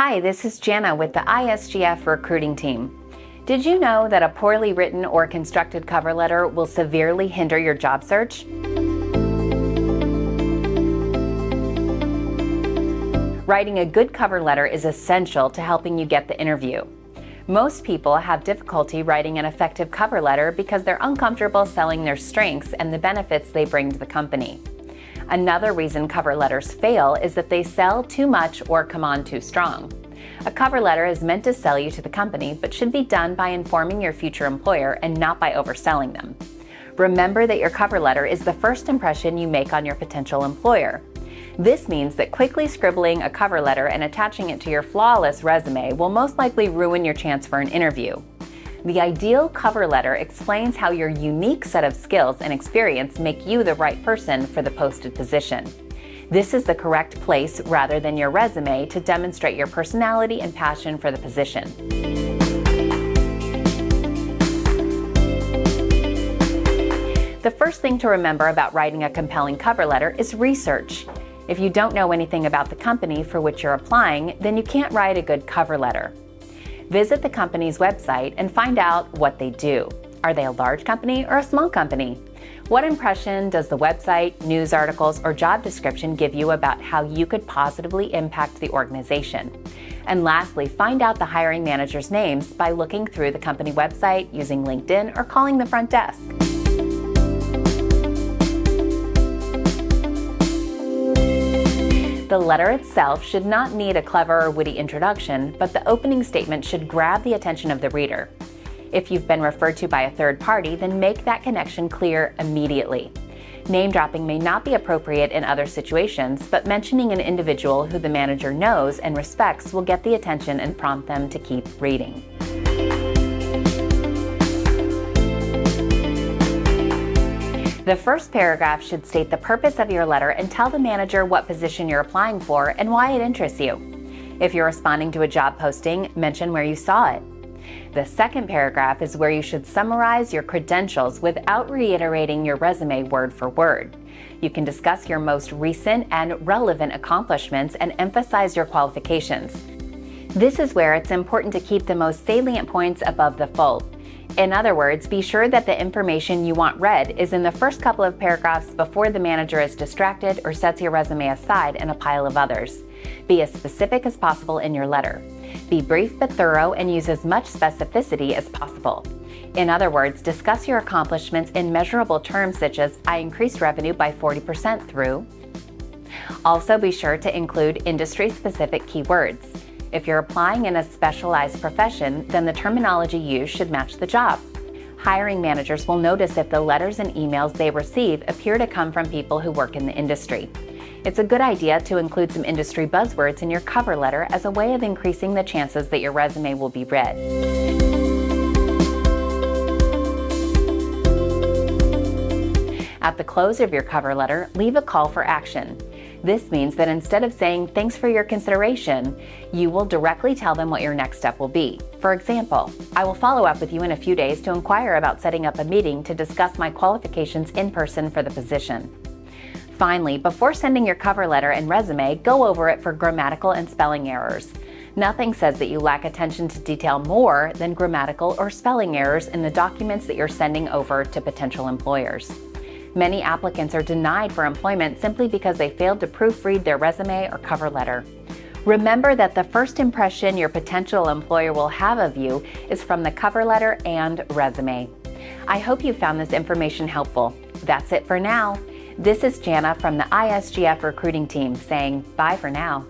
Hi, this is Jana with the ISGF recruiting team. Did you know that a poorly written or constructed cover letter will severely hinder your job search? Writing a good cover letter is essential to helping you get the interview. Most people have difficulty writing an effective cover letter because they're uncomfortable selling their strengths and the benefits they bring to the company. Another reason cover letters fail is that they sell too much or come on too strong. A cover letter is meant to sell you to the company, but should be done by informing your future employer and not by overselling them. Remember that your cover letter is the first impression you make on your potential employer. This means that quickly scribbling a cover letter and attaching it to your flawless resume will most likely ruin your chance for an interview. The ideal cover letter explains how your unique set of skills and experience make you the right person for the posted position. This is the correct place rather than your resume to demonstrate your personality and passion for the position. The first thing to remember about writing a compelling cover letter is research. If you don't know anything about the company for which you're applying, then you can't write a good cover letter. Visit the company's website and find out what they do. Are they a large company or a small company? What impression does the website, news articles, or job description give you about how you could positively impact the organization? And lastly, find out the hiring manager's names by looking through the company website, using LinkedIn, or calling the front desk. The letter itself should not need a clever or witty introduction, but the opening statement should grab the attention of the reader. If you've been referred to by a third party, then make that connection clear immediately. Name dropping may not be appropriate in other situations, but mentioning an individual who the manager knows and respects will get the attention and prompt them to keep reading. The first paragraph should state the purpose of your letter and tell the manager what position you're applying for and why it interests you. If you're responding to a job posting, mention where you saw it. The second paragraph is where you should summarize your credentials without reiterating your resume word for word. You can discuss your most recent and relevant accomplishments and emphasize your qualifications. This is where it's important to keep the most salient points above the fold. In other words, be sure that the information you want read is in the first couple of paragraphs before the manager is distracted or sets your resume aside in a pile of others. Be as specific as possible in your letter. Be brief but thorough and use as much specificity as possible. In other words, discuss your accomplishments in measurable terms such as, I increased revenue by 40% through. Also be sure to include industry-specific keywords. If you're applying in a specialized profession, then the terminology used should match the job. Hiring managers will notice if the letters and emails they receive appear to come from people who work in the industry. It's a good idea to include some industry buzzwords in your cover letter as a way of increasing the chances that your resume will be read. At the close of your cover letter, leave a call for action. This means that instead of saying, "Thanks for your consideration," you will directly tell them what your next step will be. For example, "I will follow up with you in a few days to inquire about setting up a meeting to discuss my qualifications in person for the position." Finally, before sending your cover letter and resume, go over it for grammatical and spelling errors. Nothing says that you lack attention to detail more than grammatical or spelling errors in the documents that you're sending over to potential employers. Many applicants are denied for employment simply because they failed to proofread their resume or cover letter. Remember that the first impression your potential employer will have of you is from the cover letter and resume. I hope you found this information helpful. That's it for now. This is Jana from the ISGF recruiting team saying bye for now.